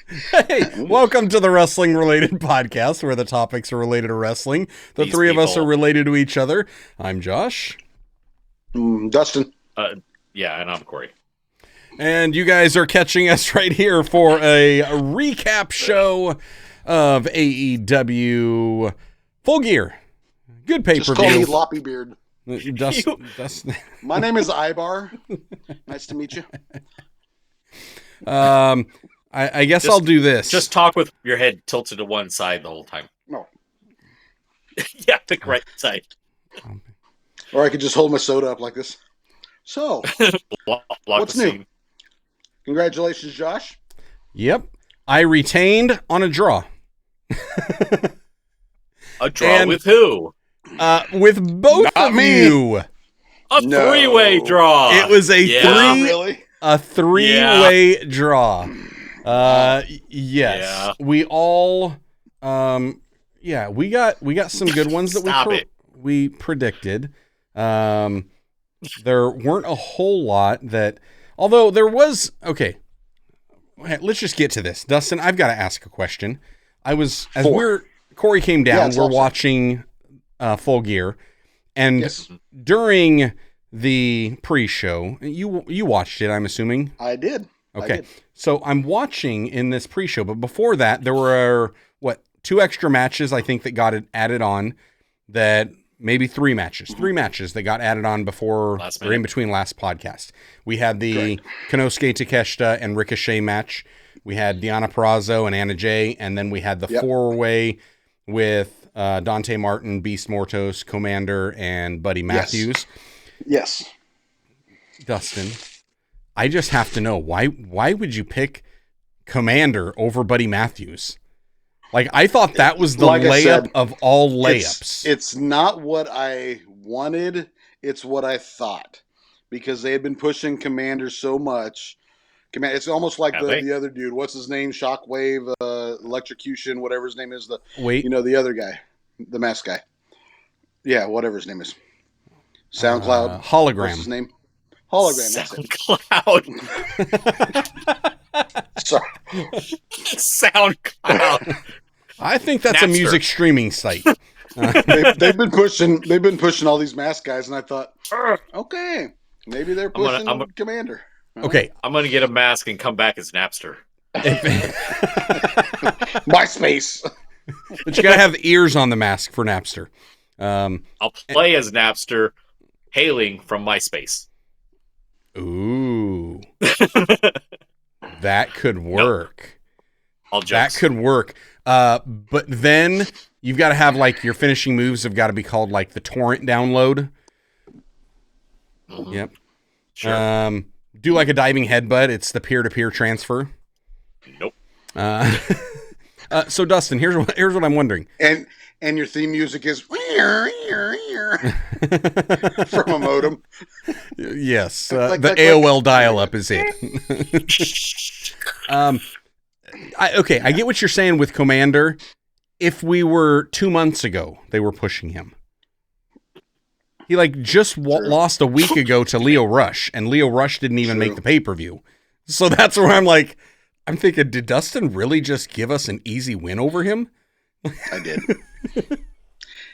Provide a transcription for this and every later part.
Hey, welcome to the Wrestling Related Podcast, where the topics are related to wrestling. The These three of us people. are related to each other. I'm Josh. Dustin. Yeah, and I'm Corey. And you guys are catching us right here for a recap show of AEW Full Gear. Good Just call me pay-per-view. Loppy Beard. Dustin. My name is Ibar. Nice to meet you. I guess I'll do this. Just talk with your head tilted to one side the whole time. No. Yeah, pick right side. Or I could just hold my soda up like this. So, Block what's the new? scene. Congratulations, Josh. Yep. I retained on a draw. A draw And- with who? With both Not of me. you. A No. three-way draw. It was a Yeah. Not three really. A three-way draw. Yes. Yeah. We all we got some good ones that Stop it. we predicted. There weren't a whole lot that, although there was, okay, let's just get to this. Dustin, I've got to ask a question. Corey came Yeah, down, it's we're awesome. watching Full Gear, and Yes, during the pre-show, you watched it, I'm assuming. I did. Okay, so I'm watching in this pre-show, but before that, there were, two extra matches, I think, that got added on, that maybe three matches that got added on before, Last or in minute. between last podcast. We had the Konosuke Takeshita and Ricochet match. We had Deonna Purrazzo and Anna Jay, and then we had the Yep. four-way with Dante Martin, Beast Mortos, Commander, and Buddy Matthews. Yes. Dustin, I just have to know, why would you pick Commander over Buddy Matthews? Like, I thought that was the Like I layup said, of all layups. It's not what I wanted. It's what I thought. Because they had been pushing Commander so much. It's almost like Have they? the other dude. What's his name? Shockwave, Electrocution, whatever his name is. Wait, The other guy. The mask guy. Yeah, whatever his name is. SoundCloud. Hologram. What's his name? Hologram. That's it. SoundCloud. Sorry. SoundCloud. I think that's a Napster. music streaming site. They've been pushing all these mask guys, and I thought, okay, maybe they're pushing I'm gonna- Commander. Okay, I'm going to get a mask and come back as Napster. MySpace. but you gotta have ears on the mask for Napster. I'll play as Napster, hailing from MySpace. Ooh, that could work. All That jokes. could work. But then you've got to have, like, your finishing moves have got to be called, like, the torrent download. Mhm. Yep. Sure. Do like a diving headbutt. It's the peer-to-peer transfer. Nope. So Dustin, here's what I'm wondering. And your theme music is from a modem. Yes, Like, the like- AOL dial-up is it. I get what you're saying with Commander. If we were 2 months ago, they were pushing him. He just lost a week ago to Leo Rush, and Leo Rush didn't even True. make the pay-per-view. So that's where I'm thinking, did Dustin really just give us an easy win over him? I did.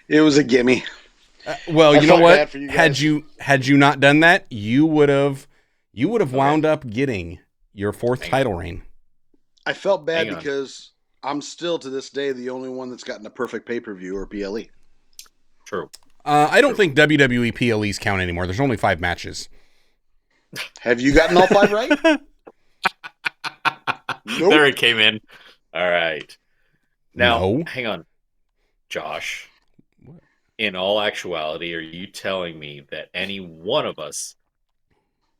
It was a gimme. Well, I you know felt what? bad for you guys. Had you not done that, you would have wound up getting your fourth title reign. I felt bad Hang on. because I'm still to this day the only one that's gotten a perfect pay-per-view or PLE. True. I don't think WWE PLEs count anymore. There's only 5 matches. Have you gotten all 5 right? Nope. There it came in. All right. Now, No. hang on. Josh, in all actuality, are you telling me that any one of us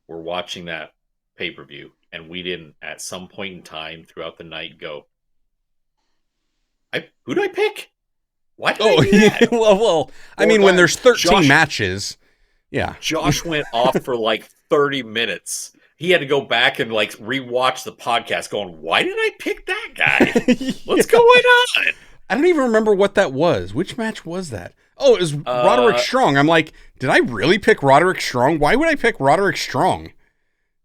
were watching that pay-per-view and we didn't, at some point in time throughout the night, go, who do I pick? Why did I do that? well, I Four mean, when times. there's 13 Josh- matches, yeah. Josh went off for like 30 minutes. He had to go back and rewatch the podcast going, why did I pick that guy? What's going on? I don't even remember what that was. Which match was that? Oh, it was Roderick Strong. I'm like, did I really pick Roderick Strong? Why would I pick Roderick Strong?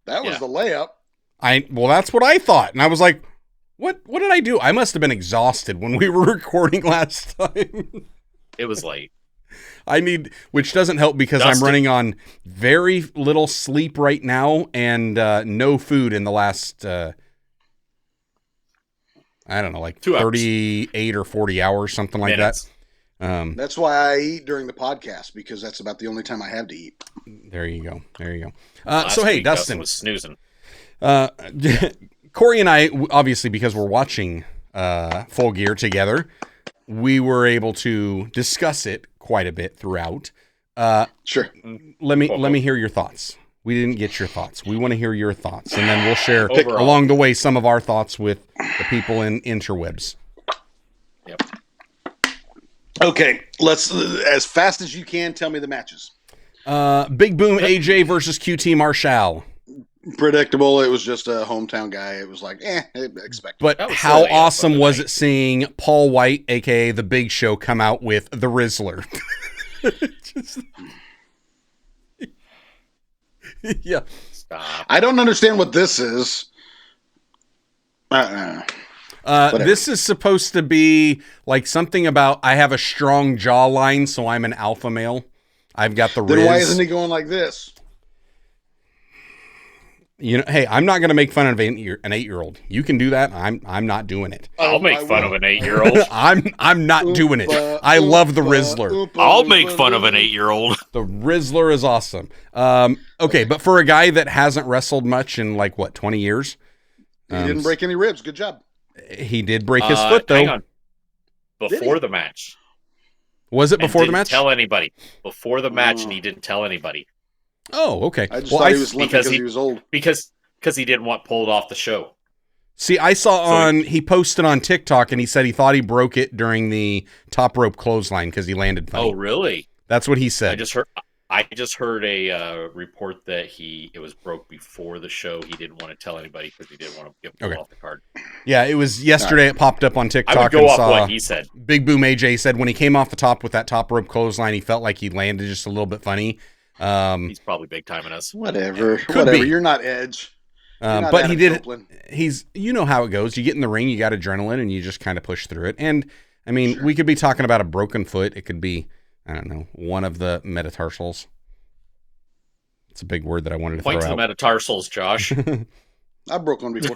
That was Yeah. the layup. Well, that's what I thought. And I was like, What did I do? I must have been exhausted when we were recording last time. It was late. Which doesn't help because Dustin. I'm running on very little sleep right now and no food in the last, I don't know, like 2 hours. 38 or 40 hours, something like Minutes. that. That's why I eat during the podcast, because that's about the only time I have to eat. There you go. Last So, hey, week, Dustin. was snoozing. Corey and I, obviously, because we're watching Full Gear together, we were able to discuss it quite a bit throughout. Sure. Let me hear your thoughts. We didn't get your thoughts. We want to hear your thoughts, and then we'll share Overall. along the way some of our thoughts with the people in interwebs. Yep. Okay, let's, as fast as you can, tell me the matches. Big Boom AJ versus QT Marshall. Predictable. It was just a hometown guy. It was like, expected. But That was how really awesome fun was tonight. it seeing Paul White, aka the Big Show, come out with the Rizzler? Yeah. Stop. I don't understand what this is. Whatever. This is supposed to be like something about I have a strong jawline, so I'm an alpha male. I've got the Then why Riz. isn't he going like this? You know, hey, I'm not going to make fun of an 8-year-old. You can do that. I'm not doing it. I'll make fun of an 8-year-old. I'm not doing it. I love the Rizzler. I'll make fun of an 8-year-old. The Rizzler is awesome. Okay, but for a guy that hasn't wrestled much in like what 20 years, He didn't break any ribs. Good job. he did break his foot though. Hang on. Did Before he? the match. Was it And before the didn't match? Tell anybody. Before the match, and he didn't tell anybody Oh, okay. I just Well, thought he was limping because because he was old. because he didn't want pulled off the show. See, I saw he posted on TikTok and he said he thought he broke it during the top rope clothesline because he landed funny. Oh, really? That's what he I said. just heard a report that it was broke before the show. He didn't want to tell anybody because he didn't want to get pulled off the card. Yeah, it was yesterday. It popped up on I TikTok would go and off saw what he said. Big Boom AJ said when he came off the top with that top rope clothesline, he felt like he landed just a little bit funny. He's probably big timing us. Whatever. Could Whatever. be. You're not Edge. You're not But he Adam did. Copeland. You know how it goes. You get in the ring, you got adrenaline, and you just kind of push through it. And I mean, we could be talking about a broken foot. It could be, I don't know, one of the metatarsals. It's a big word that I wanted to Point to throw the out. metatarsals, Josh. I broke one before.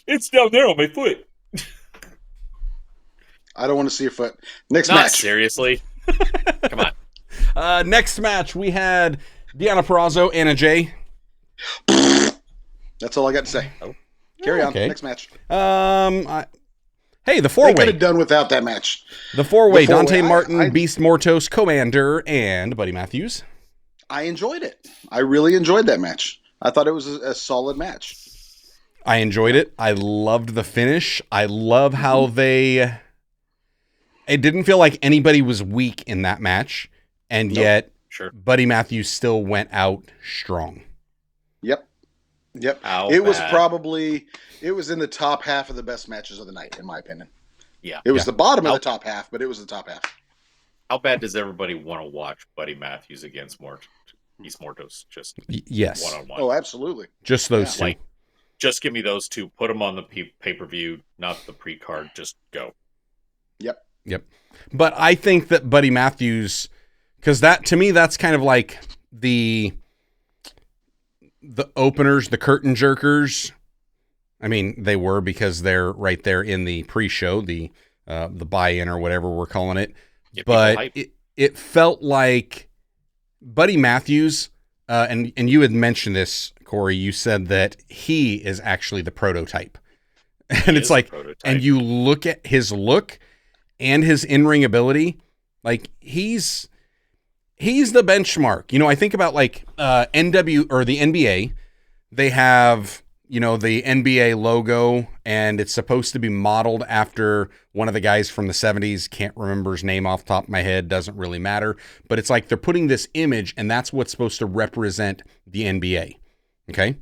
It's down there on my foot. I don't want to see your foot. Next Not match. seriously. Come on. Next match, we had Deonna Purrazzo, Anna Jay. That's all I got to say. Carry on. Okay. Next match. Hey, the They could four-way. have done without that match. The four-way, The four-way. Dante Martin, I- Beast Mortos, Commander, and Buddy Matthews. I enjoyed it. I really enjoyed that match. I thought it was a solid match. I enjoyed it. I loved the finish. I love how it didn't feel like anybody was weak in that match, and Nope. yet Sure. Buddy Matthews still went out strong. Yep. How It was bad? it was in the top half of the best matches of the night, in my opinion. Yeah. It was Yeah. the bottom of How- the top half, but it was the top half. How bad does everybody want to watch Buddy Matthews against Beast Mortos? Just Yes, one-on-one. Oh, absolutely. just those two. Like, just give me those two. Put them on the pay-per-view, not the pre-card. Just go. Yep. But I think that Buddy Matthews, because that to me, that's kind of like the openers, the curtain jerkers. I mean, they were because they're right there in the pre-show, the buy-in or whatever we're calling it. Get people But hyped. it felt like Buddy Matthews, and you had mentioned this, Corey. You said that he is actually the prototype, and He it's is the like, prototype. and you look at his look and his in-ring ability, like he's the benchmark. You know, I think about like NW or the NBA. They have, you know, the NBA logo, and it's supposed to be modeled after one of the guys from the 70s. Can't remember his name off the top of my head. Doesn't really matter. But it's like they're putting this image, and that's what's supposed to represent the NBA. Okay?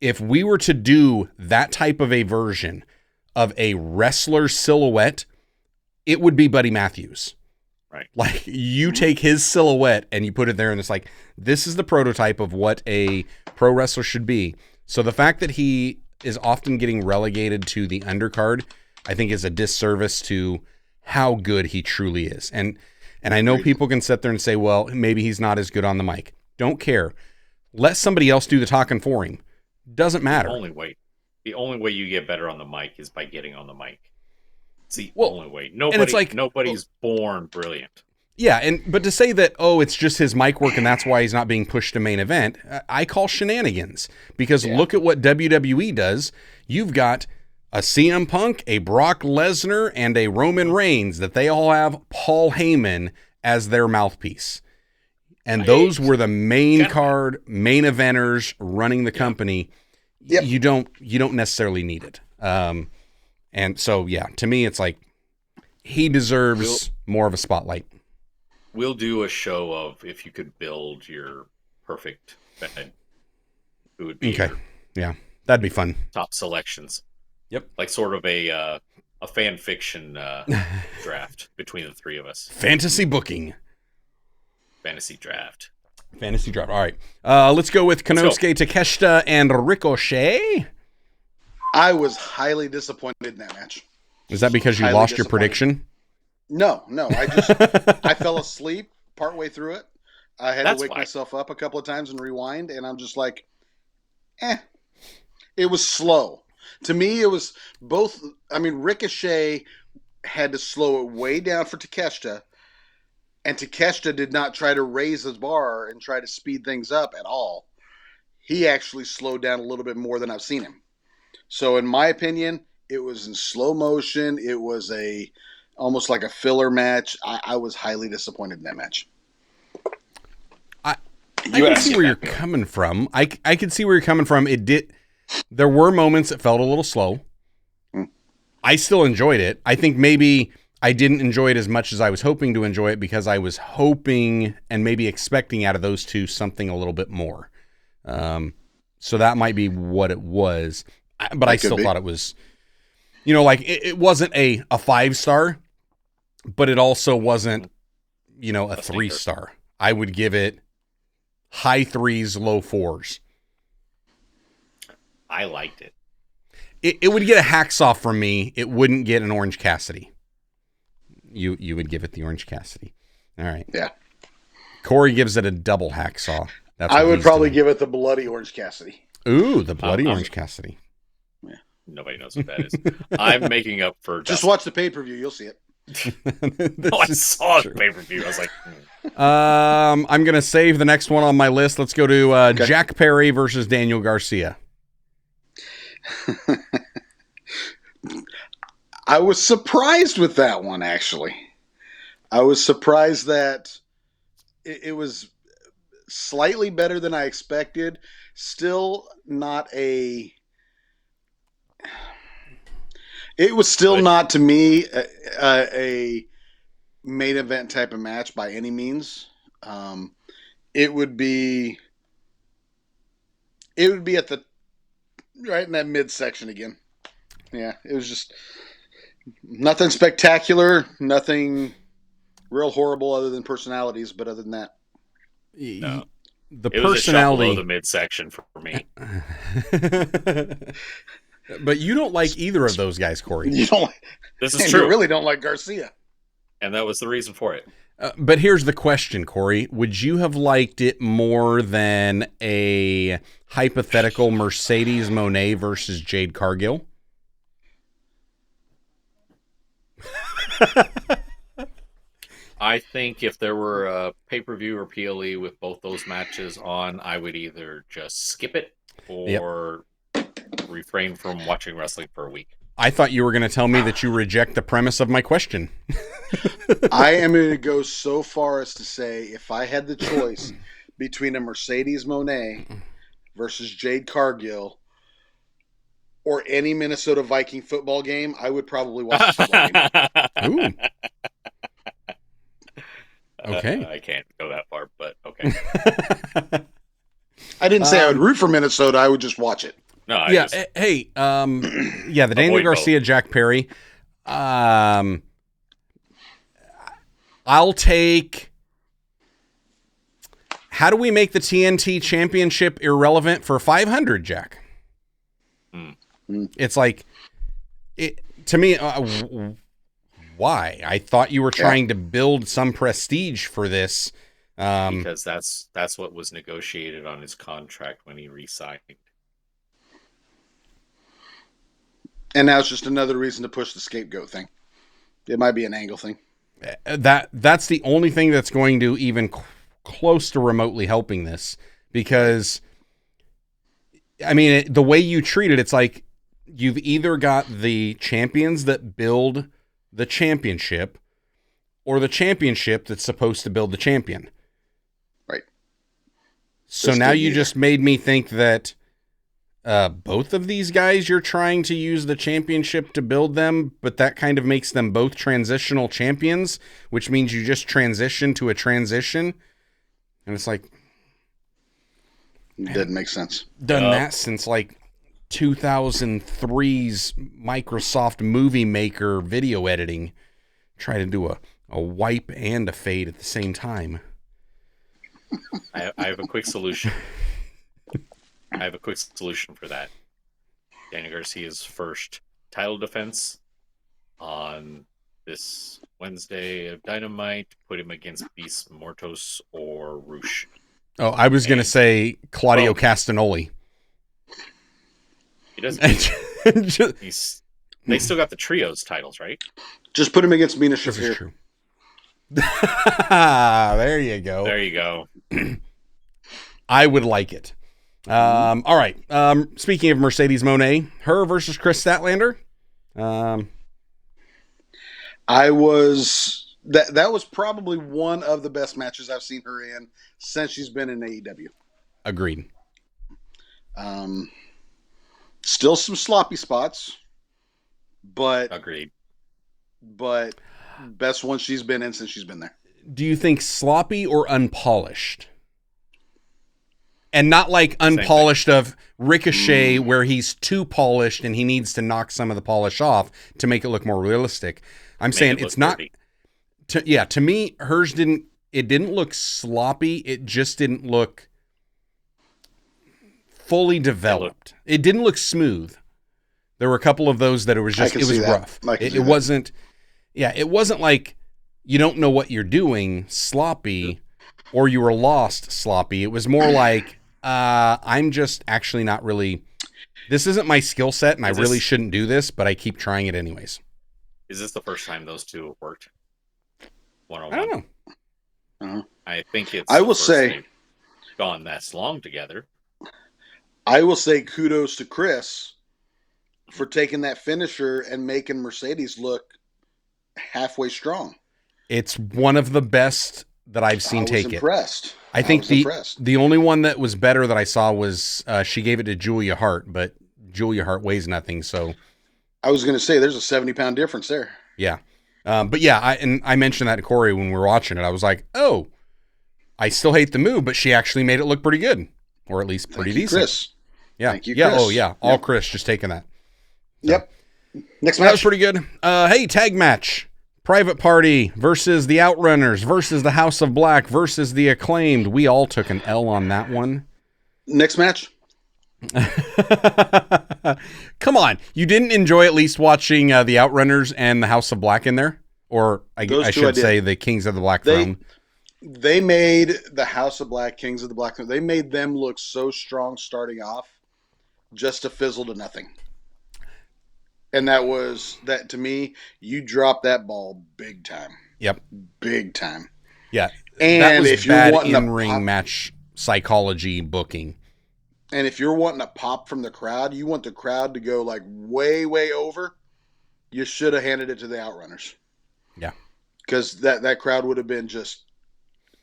If we were to do that type of a version of a wrestler silhouette, it would be Buddy Matthews. Right. Like, you take his silhouette and you put it there, and it's like, this is the prototype of what a pro wrestler should be. So the fact that he is often getting relegated to the undercard, I think is a disservice to how good he truly is. And I know people can sit there and say, well, maybe he's not as good on the mic. Don't care. Let somebody else do the talking for him. Doesn't matter. The only way you get better on the mic is by getting on the mic. It's the only way. Nobody's born brilliant. Yeah, but to say that, it's just his mic work and that's why he's not being pushed to main event, I call shenanigans. Because look at what WWE does. You've got a CM Punk, a Brock Lesnar, and a Roman Reigns that they all have Paul Heyman as their mouthpiece. And those were the main card, main eventers running the company. Yep. You don't necessarily need it. And so, to me, it's like he deserves more of a spotlight. We'll do a show of if you could build your perfect bed. Who would be yeah, that'd be fun. Top selections. Yep. Like sort of a fan fiction draft between the three of us. Fantasy booking. Fantasy draft. All right. Let's go with Konosuke Takeshita and Ricochet. I was highly disappointed in that match. Is that because you lost your prediction? No. I fell asleep partway through it. I had to wake myself up a couple of times and rewind, and I'm just like, It was slow. To me, it was both. I mean, Ricochet had to slow it way down for Takeshita, and Takeshita did not try to raise his bar and try to speed things up at all. He actually slowed down a little bit more than I've seen him. So in my opinion, it was in slow motion. It was almost like a filler match. I was highly disappointed in that match. I can see where you're coming from. I can see where you're coming from. There were moments that felt a little slow. I still enjoyed it. I think maybe I didn't enjoy it as much as I was hoping to enjoy it because I was hoping and maybe expecting out of those two something a little bit more. So that might be what it was. But I still thought it was, it wasn't a 5-star, but it also wasn't, a 3-star. I would give it high 3s, low 4s. I liked it. It would get a hacksaw from me. It wouldn't get an Orange Cassidy. You would give it the Orange Cassidy. All right. Yeah. Corey gives it a double hacksaw. I would probably give it the bloody Orange Cassidy. Ooh, the bloody Orange Cassidy. Yeah. Nobody knows what that is. I'm making up for just watch the pay-per-view. You'll see it. I saw the pay-per-view. I was like, I'm going to save the next one on my list. Let's go to Jack Perry versus Daniel Garcia. I was surprised with that one, actually. I was surprised that it was slightly better than I expected. Still not a... It was still not, to me, a main event type of match by any means. It would be at the right in that midsection again. Yeah, it was just nothing spectacular, nothing real horrible other than personalities. But other than that, no. The it personality was a below the midsection for me. But you don't like either of those guys, Corey. You don't like, this is true. You really don't like Garcia. And that was the reason for it. But here's the question, Corey. Would you have liked it more than a hypothetical Mercedes Moné versus Jade Cargill? I think if there were a pay-per-view or PLE with both those matches on, I would either just skip it or refrain from watching wrestling for a week. I thought you were going to tell me that you reject the premise of my question. I am going to go so far as to say if I had the choice between a Mercedes Moné versus Jade Cargill or any Minnesota Viking football game, I would probably watch the football game. Ooh. Okay. I can't go that far, but okay. I didn't say I would root for Minnesota. I would just watch it. No, the Daniel Garcia, Jack Perry. I'll take. How do we make the TNT Championship irrelevant for 500, Jack? It's like, to me, why? I thought you were trying to build some prestige for this. Because that's what was negotiated on his contract when he re-signed. And now it's just another reason to push the scapegoat thing. It might be an angle thing. That's the only thing that's going to even close to remotely helping this, because I mean, the way you treat it, it's like you've either got the champions that build the championship or the championship that's supposed to build the champion. Right. So now you just made me think that both of these guys, you're trying to use the championship to build them, but that kind of makes them both transitional champions, which means you just transition to a transition. And it's like, it doesn't make sense. Done that since like 2003's Microsoft Movie Maker video editing. Try to do a wipe and a fade at the same time. I have a quick solution. For that. Daniel Garcia's first title defense on this Wednesday of Dynamite. Put him against Beast Mortos or Roosh. Oh, I was going to say Claudio Castagnoli. He doesn't. They still got the trios titles, right? Just put him against Mina Shafir. True. There you go. There you go. I would like it. All right. Speaking of Mercedes Moné, her versus Chris Statlander. That was probably one of the best matches I've seen her in since she's been in AEW. Agreed. Still some sloppy spots, but agreed. But best one she's been in since she's been there. Do you think sloppy or unpolished? And not like unpolished of Ricochet where he's too polished and he needs to knock some of the polish off to make it look more realistic. I'm saying it's not. To me, hers didn't look sloppy. It just didn't look fully developed. It didn't look smooth. There were a couple of those that it was rough. It wasn't. Yeah, it wasn't like you don't know what you're doing sloppy, or you were lost sloppy. It was more like I'm just actually not really. This isn't my skill set, and I really shouldn't do this, but I keep trying it anyways. Is this the first time those two have worked? One-on-one? I don't know. Uh-huh. I think it's. I will say, gone that long together. I will say kudos to Chris for taking that finisher and making Mercedes look halfway strong. It's one of the best that I've seen take it. Impressed. I think the only one that was better that I saw was she gave it to Julia Hart, but Julia Hart weighs nothing, so. I was going to say there's a 70-pound difference there. Yeah. But yeah, I mentioned that to Corey when we were watching it. I was like, oh, I still hate the move, but she actually made it look pretty good, or at least pretty decent. Chris. Yeah. Thank you, yeah. Chris. Oh, yeah. All Chris just taking that. So. Yep. Next match. That was pretty good. Hey, tag match. Private Party versus the Outrunners versus the House of Black versus the Acclaimed. We all took an L on that one. Next match. Come on. You didn't enjoy at least watching the Outrunners and the House of Black in there? Or I should say the Kings of the Black Throne. They made the House of Black, Kings of the Black Throne, they made them look so strong starting off just to fizzle to nothing. And that to me, you dropped that ball big time. Yep. Big time. Yeah. And that was if bad you're wanting in-ring match psychology booking. And if you're wanting a pop from the crowd, you want the crowd to go like way, way over, you should have handed it to the Outrunners. Yeah. Because that crowd would have been just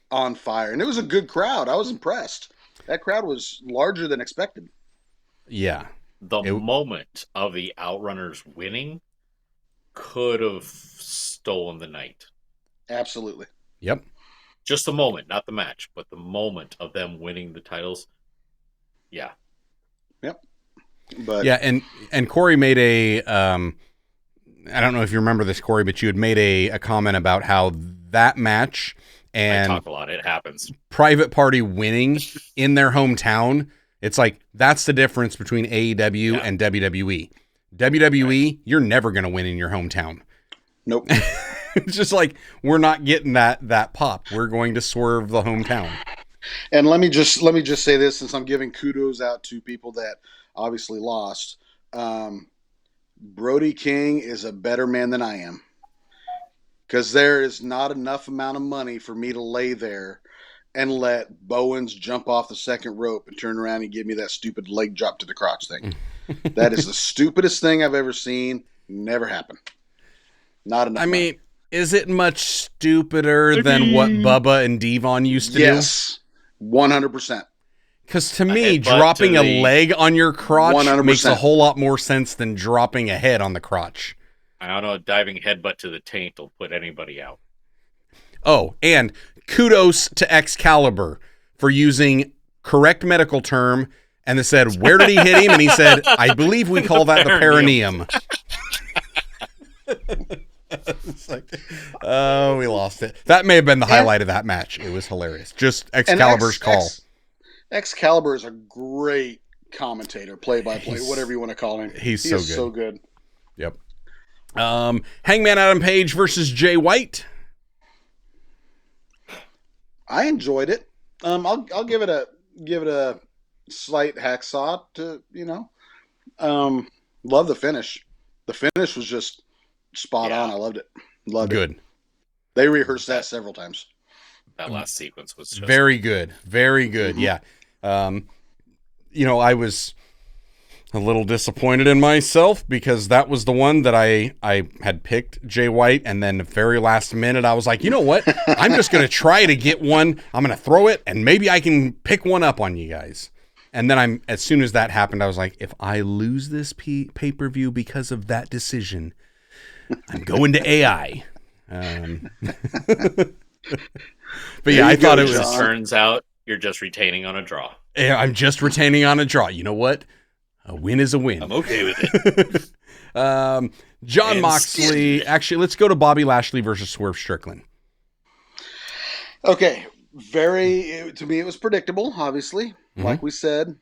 on fire. And it was a good crowd. I was impressed. That crowd was larger than expected. Yeah. The moment of the Outrunners winning could have stolen the night. Absolutely. Yep. Just the moment, not the match, but the moment of them winning the titles. Yeah. Yep. But yeah, and Corey made a I don't know if you remember this, Corey, but you had made a comment about how that match and I talk a lot. It happens. Private Party winning in their hometown It's like, that's the difference between AEW and WWE. WWE, you're never going to win in your hometown. Nope. It's just like, we're not getting that pop. We're going to swerve the hometown. And let me just say this, since I'm giving kudos out to people that obviously lost. Brody King is a better man than I am, because there is not enough amount of money for me to lay there and let Bowens jump off the second rope and turn around and give me that stupid leg drop to the crotch thing. That is the stupidest thing I've ever seen. Never happened. Not enough. I mean, is it much stupider than what Bubba and Devon used to do? Yes, 100%. Because to me, dropping a leg on your crotch 100%. makes a whole lot more sense than dropping a head on the crotch. I don't know, a diving headbutt to the taint will put anybody out. Oh, and kudos to Excalibur for using correct medical term, and they said, where did he hit him? And he said, I believe we call that the perineum. It's like, oh, we lost it. That may have been the highlight of that match. It was hilarious. Just Excalibur's call. Excalibur is a great commentator, play-by-play, whatever you want to call him. He is so good. Yep. Hangman Adam Page versus Jay White. I enjoyed it. I'll give it a slight hacksaw to, love the finish. The finish was just spot on. I loved it. Good. They rehearsed that several times. That last sequence was just very good. Very good. Mm-hmm. Yeah. I was a little disappointed in myself because that was the one that I had picked, Jay White, and then the very last minute I was like, you know what? I'm just going to try to get one. I'm going to throw it, and maybe I can pick one up on you guys. And then as soon as that happened, I was like, if I lose this pay-per-view because of that decision, I'm going to AI. But yeah, I thought it was. Turns out you're just retaining on a draw. Yeah, I'm just retaining on a draw. You know what? A win is a win. I'm okay with it. John and Moxley. Actually, let's go to Bobby Lashley versus Swerve Strickland. Okay. To me, it was predictable, obviously. Mm-hmm. Like we said,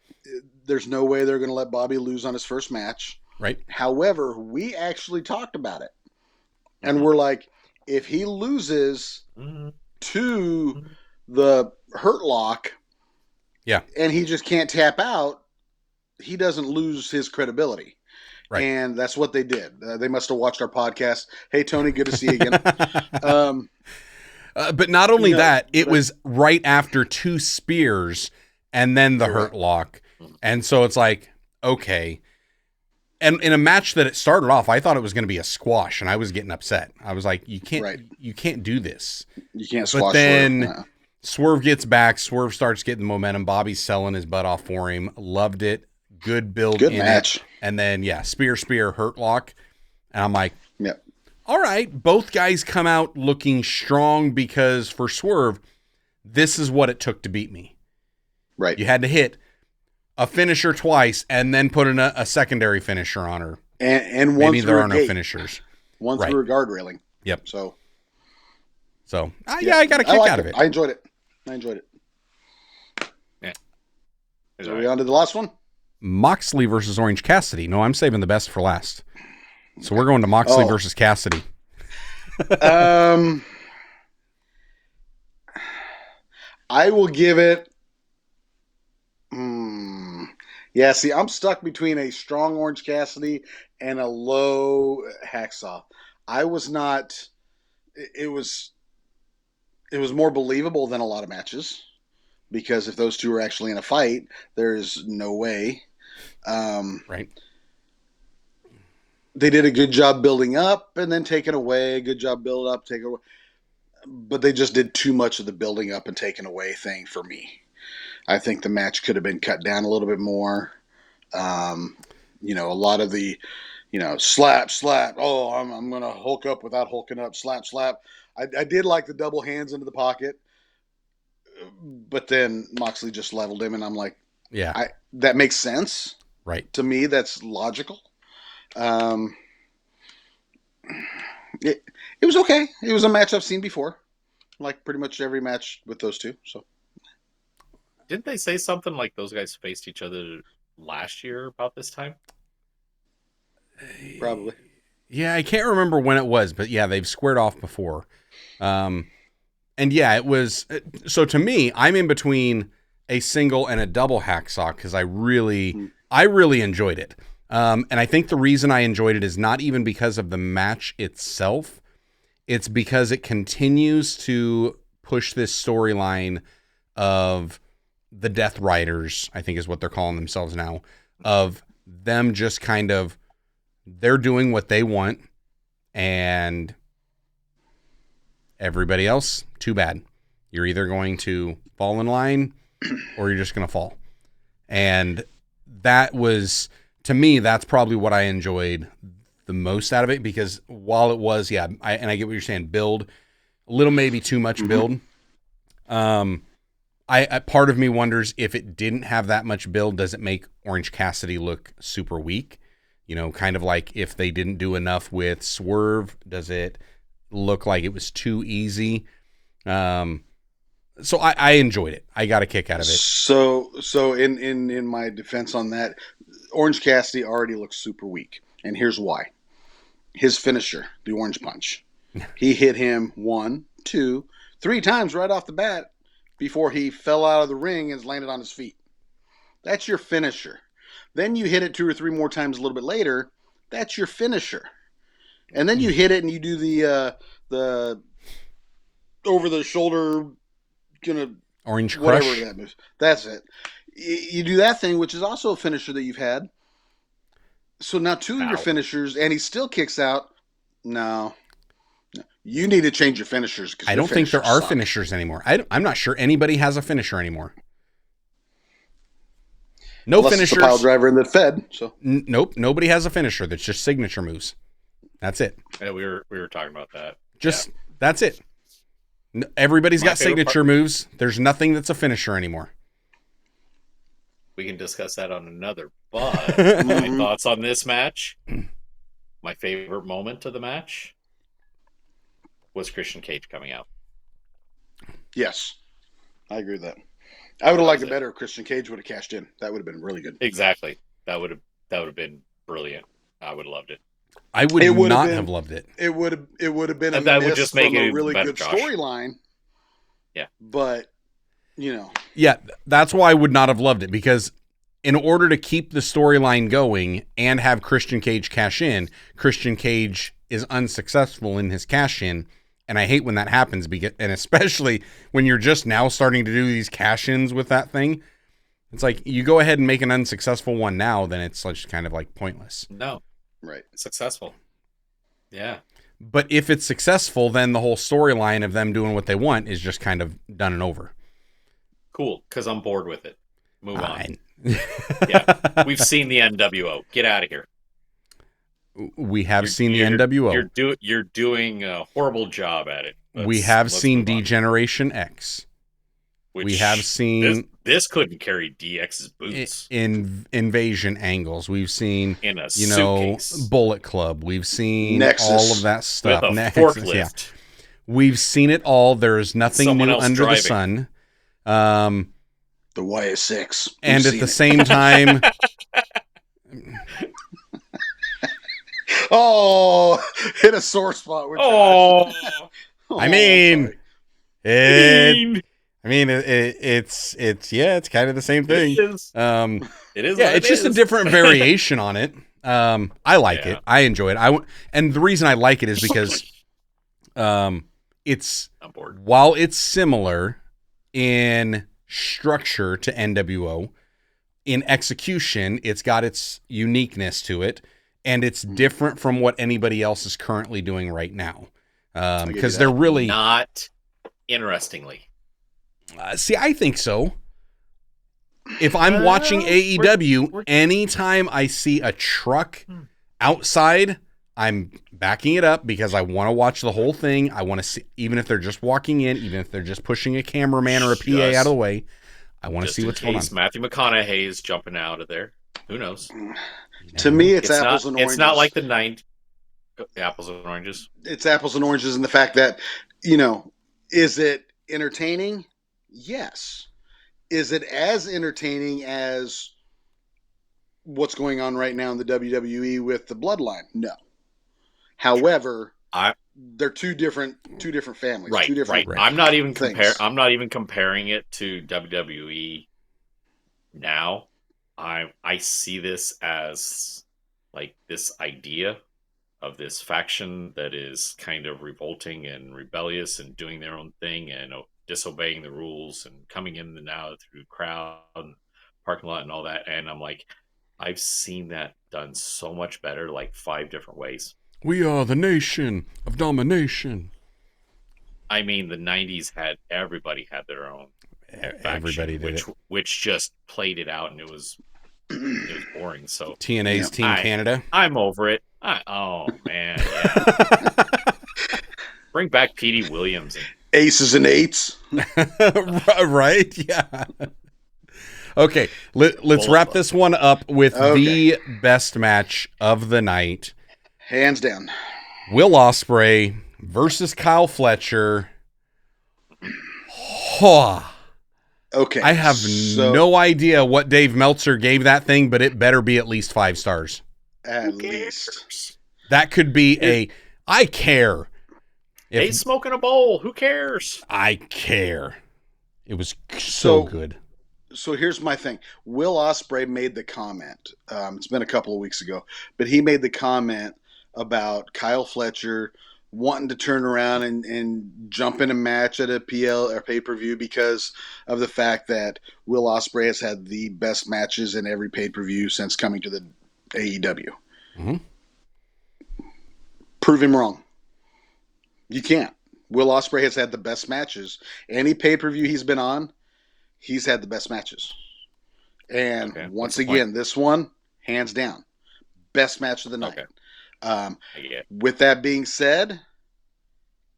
there's no way they're going to let Bobby lose on his first match. Right. However, we actually talked about it. And we're like, if he loses to the Hurt Lock, and he just can't tap out, he doesn't lose his credibility. Right. And that's what they did. They must have watched our podcast. Hey, Tony, good to see you again. But not only that, it was right after 2 spears and then the Hurt Lock. And so it's like, okay. And in a match that it started off, I thought it was going to be a squash, and I was getting upset. I was like, you can't do this. You can't squash. But then Swerve gets back. Swerve starts getting momentum. Bobby's selling his butt off for him. Loved it. Good build. Good match. And then, spear, Hurt Lock. And I'm like, all right, both guys come out looking strong because for Swerve, this is what it took to beat me. Right. You had to hit a finisher twice and then put in a secondary finisher on her. And one maybe there are no finishers. One through a guard railing. Yep. So I got a kick out of it. I enjoyed it. Yeah. So are we on to the last one? Moxley versus Orange Cassidy. No, I'm saving the best for last. So we're going to Moxley versus Cassidy. I will give it. See, I'm stuck between a strong Orange Cassidy and a low Hacksaw. I was not. It was more believable than a lot of matches because if those two are actually in a fight, there's no way. Right. They did a good job building up and then taking away. Good job build up, take away. But they just did too much of the building up and taking away thing for me. I think the match could have been cut down a little bit more. A lot of the, slap. Oh, I'm going to Hulk up without hulking up. Slap. I did like the double hands into the pocket. But then Moxley just leveled him, and I'm like, that makes sense. Right. To me, that's logical. It was okay. It was a match I've seen before, like pretty much every match with those two. So Didn't they say something like those guys faced each other last year about this time? Probably. Yeah, I can't remember when it was, but yeah, they've squared off before. And yeah, it was. So to me, I'm in between a single and a double hacksaw because I really enjoyed it. And I think the reason I enjoyed it is not even because of the match itself. It's because it continues to push this storyline of the Death Riders, I think is what they're calling themselves now, of them just kind of, they're doing what they want, and everybody else, too bad. You're either going to fall in line or you're just going to fall. And that was, to me, that's probably what I enjoyed the most out of it, because while it was, I get what you're saying, build, a little maybe too much build. I part of me wonders if it didn't have that much build, does it make Orange Cassidy look super weak? You know, kind of like if they didn't do enough with Swerve, does it look like it was too easy? So I enjoyed it. I got a kick out of it. So in my defense on that, Orange Cassidy already looks super weak, and here's why. His finisher, the Orange Punch, he hit him 1, 2, 3 times right off the bat before he fell out of the ring and landed on his feet. That's your finisher. Then you hit it 2 or 3 more times a little bit later. That's your finisher. And then you hit it and you do the over the shoulder, Orange whatever Crush. that moves. That's it. You do that thing, which is also a finisher that you've had. So now 2 of your finishers, and he still kicks out. No. You need to change your finishers. I don't think there are finishers anymore. I'm not sure anybody has a finisher anymore. No Unless finishers. It's a pile driver in the Fed. So nope, nobody has a finisher. That's just signature moves. That's it. Yeah, we were talking about that. That's it. Everybody's got signature moves. There's nothing that's a finisher anymore. We can discuss that on another. But my thoughts on this match, my favorite moment of the match was Christian Cage coming out. Yes, I agree with that. I would have liked it better if Christian Cage would have cashed in. That would have been really good. Exactly. That would have been brilliant. I would have loved it. I would not have loved it. It would have been that would just make it a really better, good storyline. Yeah. But, you know. Yeah, that's why I would not have loved it, because in order to keep the storyline going and have Christian Cage cash in, Christian Cage is unsuccessful in his cash in. And I hate when that happens, and especially when you're just now starting to do these cash-ins with that thing. It's like, you go ahead and make an unsuccessful one now, then it's just kind of like pointless. No. Right. Successful. Yeah. But if it's successful, then the whole storyline of them doing what they want is just kind of done and over. Cool, because I'm bored with it. Move on. Yeah. We've seen the NWO. Get out of here. We have seen the NWO. You're doing a horrible job at it. We have seen D-Generation X. We have seen this couldn't carry DX's boots in Invasion Angles. We've seen in a suitcase. Bullet Club. We've seen Nexus. all of that stuff. With a forklift. Yeah. We've seen it all. There is nothing new under the sun. The YS6. And at the same time. Oh, hit a sore spot. I mean, it's kind of the same thing. It is. Yeah, it's just a different variation on it. I like it. I enjoy it. And the reason I like it is because it's, while it's similar in structure to NWO, in execution, it's got its uniqueness to it. And it's different from what anybody else is currently doing right now. Because they're really... Not interestingly. See, I think so. If I'm watching AEW, anytime I see a truck outside, I'm backing it up because I want to watch the whole thing. I want to see, even if they're just walking in, even if they're just pushing a cameraman or a PA out of the way, I want to see what's going on. Matthew McConaughey is jumping out of there. Who knows? To me, it's apples and oranges. It's not like the apples and oranges. It's apples and oranges in the fact that, is it entertaining? Yes. is it as entertaining as what's going on right now in the WWE with the Bloodline? No. However, they're two different families, right, two different. Right. I'm not even comparing it to WWE now. I see this as like this idea of this faction that is kind of revolting and rebellious and doing their own thing and disobeying the rules and coming in and out through crowd and parking lot and all that. And I'm like, I've seen that done so much better, like 5 different ways. We are the nation of domination. I mean, the 90s everybody had their own faction, everybody did which just played it out, and it was boring. So TNA's Team Canada. I'm over it. Oh man, yeah. Bring back Petey Williams and aces and eights. Right? Yeah. Okay, let's wrap this one up with the best match of the night. Hands down. Will Ospreay versus Kyle Fletcher. Okay. I have no idea what Dave Meltzer gave that thing, but it better be at least 5 stars. At least. That could be I care. They smoke in a bowl. Who cares? I care. It was so good. So here's my thing. Will Ospreay made the comment. It's been a couple of weeks ago, but he made the comment about Kyle Fletcher wanting to turn around and jump in a match at a PL or pay-per-view because of the fact that Will Ospreay has had the best matches in every pay-per-view since coming to the AEW. Mm-hmm. Prove him wrong. You can't. Will Ospreay has had the best matches. Any pay-per-view he's been on, he's had the best matches. And once again, this one, hands down, best match of the night. With that being said,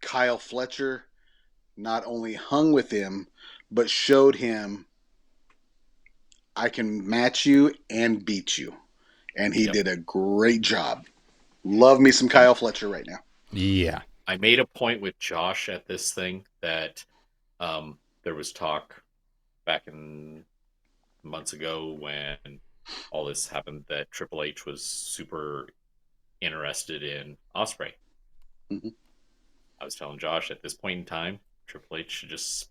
Kyle Fletcher not only hung with him, but showed him, I can match you and beat you. And he did a great job. Love me some Kyle Fletcher right now. Yeah. I made a point with Josh at this thing that there was talk back in months ago when all this happened that Triple H was super interested in Ospreay. Mm-hmm. I was telling Josh at this point in time, Triple H should just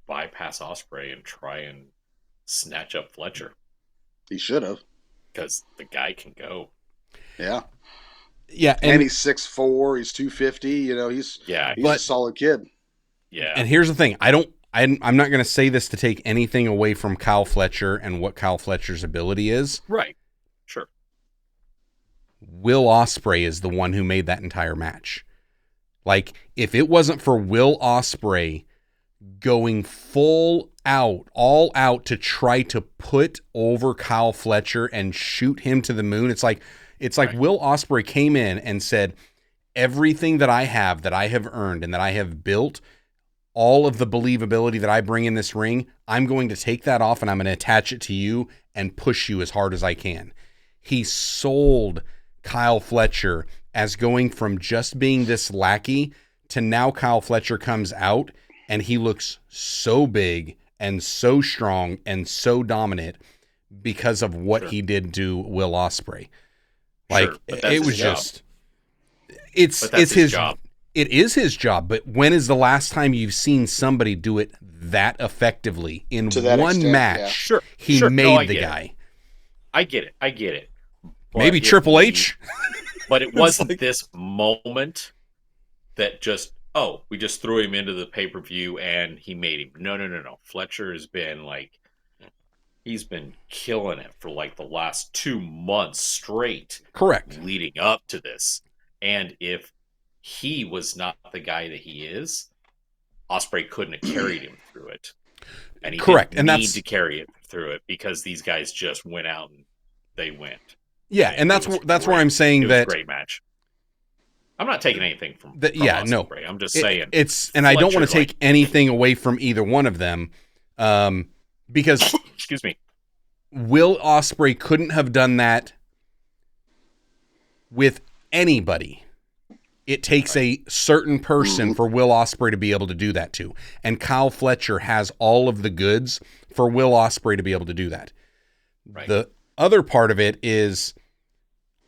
bypass Ospreay and try and snatch up Fletcher. He should have. Because the guy can go. Yeah. Yeah. And he's 6'4", he's 250, you know, he's a solid kid. Yeah. And here's the thing. I'm not going to say this to take anything away from Kyle Fletcher and what Kyle Fletcher's ability is. Right. Sure. Will Ospreay is the one who made that entire match. Like, if it wasn't for Will Ospreay going all out to try to put over Kyle Fletcher and shoot him to the moon, it's like Will Ospreay came in and said, everything that I have earned and that I have built, all of the believability that I bring in this ring, I'm going to take that off and I'm going to attach it to you and push you as hard as I can. He sold Kyle Fletcher as going from just being this lackey to now Kyle Fletcher comes out and he looks so big and so strong and so dominant because of what he did to Will Ospreay. Like, it was just, it's his job. It is his job, but when is the last time you've seen somebody do it that effectively in one match? Yeah. Sure. He made the guy. I get it. But maybe Triple H. But it wasn't this moment that just, we just threw him into the pay-per-view and he made him. No. Fletcher has been he's been killing it for the last 2 months straight. Correct. Leading up to this. And if he was not the guy that he is, Ospreay couldn't have carried him through it. And he didn't need to carry it through it because these guys just went out and they went. Yeah, and that's where I'm saying that great match. I'm not taking anything from Ospreay. I'm just saying and I don't want to take anything away from either one of them, because excuse me, Will Ospreay couldn't have done that with anybody It takes a certain person for Will Ospreay to be able to do that to. And Kyle Fletcher has all of the goods for Will Ospreay to be able to do that. Right. The other part of it is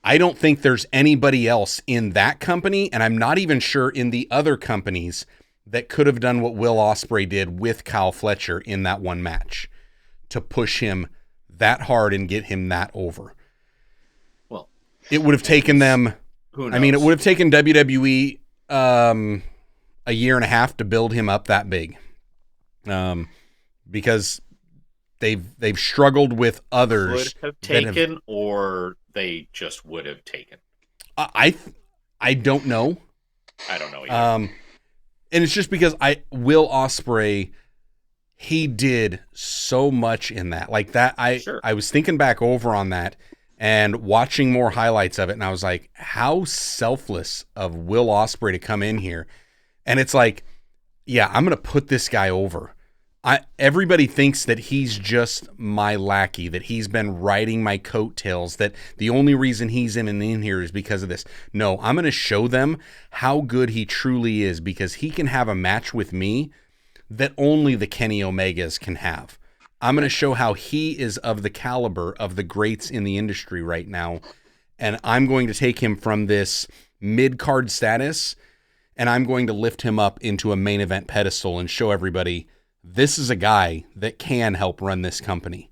I don't think there's anybody else in that company, and I'm not even sure in the other companies that could have done what Will Ospreay did with Kyle Fletcher in that one match to push him that hard and get him that over. Well, it would have taken them. Who knows? I mean, it would have taken WWE a year and a half to build him up that big, because they've struggled with others. Would have taken, or they just would have taken. I don't know. I don't know either. And it's just because Will Ospreay, he did so much in that. Like that, I was thinking back over on that and watching more highlights of it, and I was like, how selfless of Will Ospreay to come in here. And it's like, yeah, I'm going to put this guy over. Everybody thinks that he's just my lackey, that he's been riding my coattails, that the only reason he's in here is because of this. No, I'm going to show them how good he truly is, because he can have a match with me that only the Kenny Omegas can have. I'm going to show how he is of the caliber of the greats in the industry right now, and I'm going to take him from this mid-card status, and I'm going to lift him up into a main event pedestal and show everybody this is a guy that can help run this company.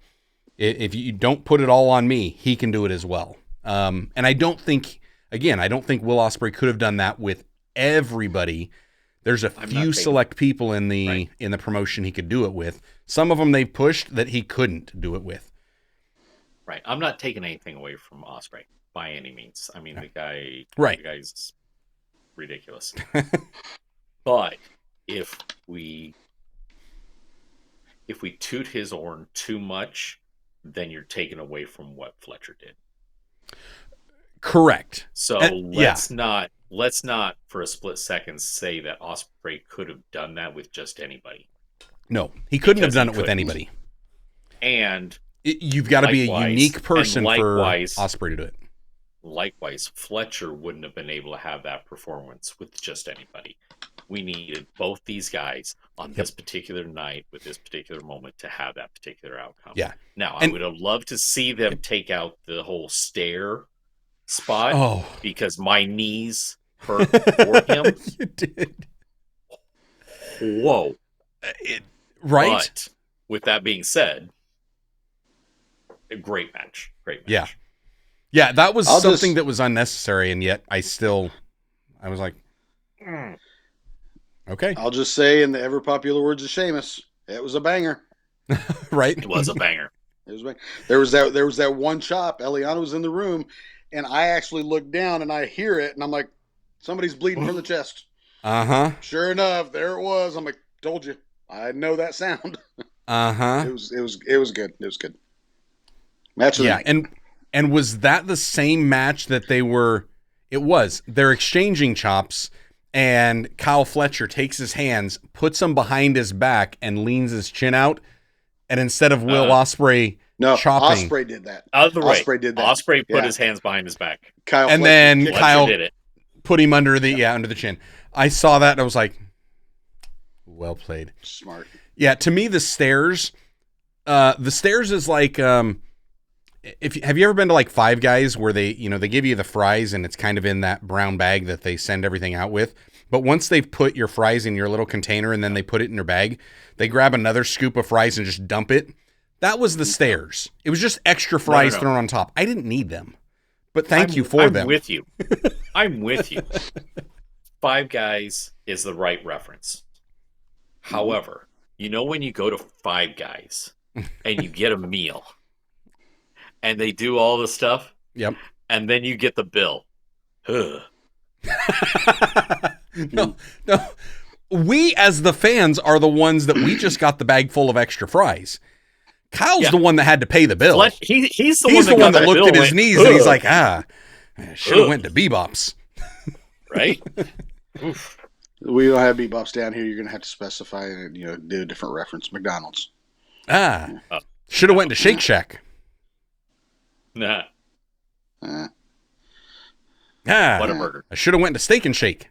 If you don't put it all on me, he can do it as well. And I don't think Will Ospreay could have done that with everybody. There's a few select people in the promotion he could do it with. Some of them they've pushed that he couldn't do it with. Right. I'm not taking anything away from Ospreay by any means. I mean, the guy's ridiculous. But if we toot his horn too much, then you're taking away from what Fletcher did. Correct. So let's not for a split second say that Ospreay could have done that with just anybody. No, he couldn't have done it with anybody. And you've got to be a unique person for Ospreay to do it. Likewise, Fletcher wouldn't have been able to have that performance with just anybody. We needed both these guys on this particular night with this particular moment to have that particular outcome. Yeah. Now, I would have loved to see them take out the whole stair spot because my knees hurt for him. You did. Whoa. Right? But with that being said, a great match. Great match. Yeah. Yeah, that was something that was unnecessary, and yet I was like, okay. I'll just say, in the ever popular words of Sheamus, it was a banger. Right? It was a banger. It was a banger. There was that one chop. Eliana was in the room, and I actually looked down and I hear it, and I'm like, somebody's bleeding from the chest. Uh-huh. Sure enough, there it was. I'm like, told you, I know that sound. Uh-huh. It was good. It was good. Match of the night. And was that the same match that they were? It was. They're exchanging chops, and Kyle Fletcher takes his hands, puts them behind his back, and leans his chin out. And instead of Will Ospreay chopping, Ospreay did that. Ospreay did that. Ospreay put his hands behind his back. Kyle did it. Put him under the chin. I saw that and I was like, well played. Smart. Yeah, to me the stairs is like have you ever been to like Five Guys where they give you the fries and it's kind of in that brown bag that they send everything out with, but once they've put your fries in your little container and then they put it in their bag, they grab another scoop of fries and just dump it. That was the stairs. It was just extra fries thrown on top. I didn't need them, but thank you for them. I'm with you. I'm with you. Five Guys is the right reference. However, when you go to Five Guys and you get a meal and they do all the stuff, yep, and then you get the bill. No. We as the fans are the ones that we just got the bag full of extra fries. Kyle's the one that had to pay the bill. He's the one that looked at his knees and he's like, should have went to Bebop's. Right? Oof. We don't have Bebop's down here. You're going to have to specify and do a different reference. McDonald's. Should have went to Shake Shack. Nah. Whataburger. I should have went to Steak and Shake.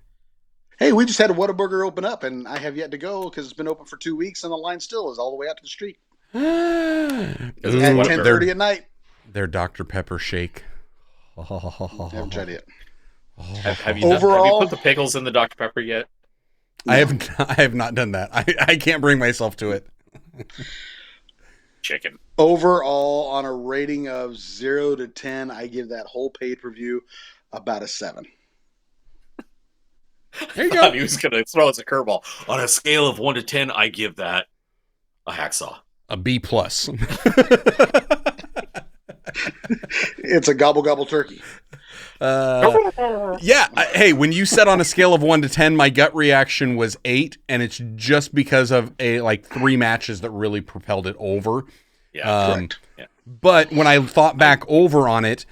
Hey, we just had a Whataburger open up, and I have yet to go because it's been open for 2 weeks, and the line still is all the way out to the street. At 10:30 at night. Their Dr. Pepper shake. I haven't tried it yet. Have you put the pickles in the Dr. Pepper yet? No. I have not done that. I can't bring myself to it. Chicken. Overall, on a rating of 0 to 10, I give that whole pay-per-view about a 7. There you I go. thought he was going to throw us a curveball. On a scale of 1 to 10, I give that a hacksaw. A B+. It's a gobble turkey. Hey, when you said on a scale of 1 to 10, my gut reaction was 8, and it's just because of 3 matches that really propelled it over. Yeah, correct. Yeah. But when I thought back over on it,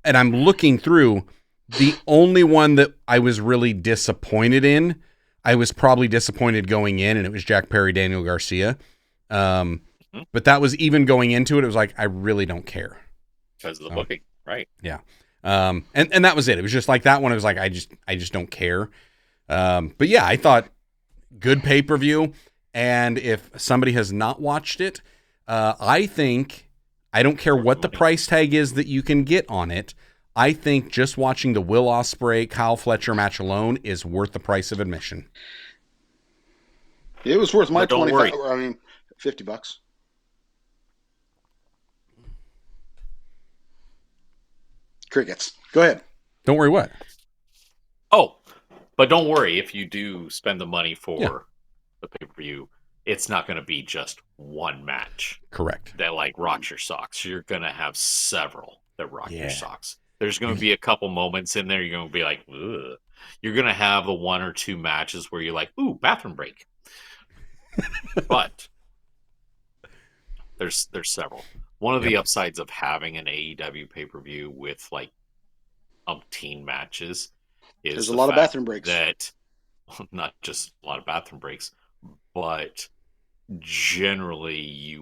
and I'm looking through, the only one that I was really disappointed in, I was probably disappointed going in, and it was Jack Perry, Daniel Garcia. But that was even going into it. It was like, I really don't care. Because of the booking, right? Yeah. And that was it. It was just like that one. It was like, I just don't care. But yeah, I thought good pay-per-view. And if somebody has not watched it, I think, I don't care what the price tag is that you can get on it. I think just watching the Will Ospreay, Kyle Fletcher match alone is worth the price of admission. It was worth my $50. Crickets. Go ahead. Don't worry what? Oh, but don't worry if you do spend the money for the pay-per-view, it's not going to be just one match. Correct. That rocks your socks. You're going to have several that rock your socks. There's going to be a couple moments in there you're going to be like, ugh. You're going to have the 1 or 2 matches where you're like, ooh, bathroom break. But there's several. One of the upsides of having an AEW pay-per-view with umpteen matches is there's a lot of bathroom breaks. That not just a lot of bathroom breaks, but generally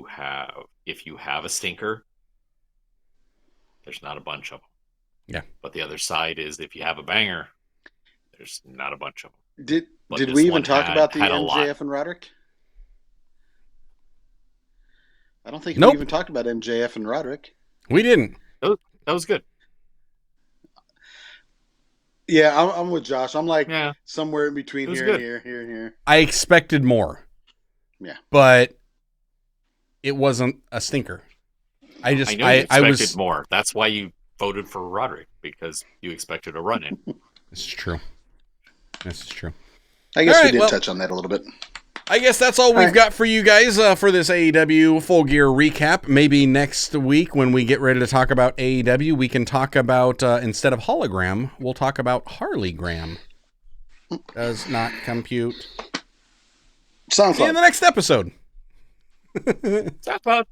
if you have a stinker, there's not a bunch of them. Yeah. But the other side is if you have a banger, there's not a bunch of them. Did we even talk about the MJF and Roderick? I don't think we even talked about MJF and Roderick. We didn't. That was good. Yeah, I'm with Josh. I'm somewhere in between here and here. I expected more. Yeah. But it wasn't a stinker. I know you expected more. That's why you voted for Roderick, because you expected a run-in. This is true. I guess we did touch on that a little bit. I guess that's all we've got for you guys for this AEW Full Gear recap. Maybe next week when we get ready to talk about AEW, we can talk about, instead of hologram, we'll talk about Harleygram. Does not compute. Sounds See you in the next episode. Sounds fun.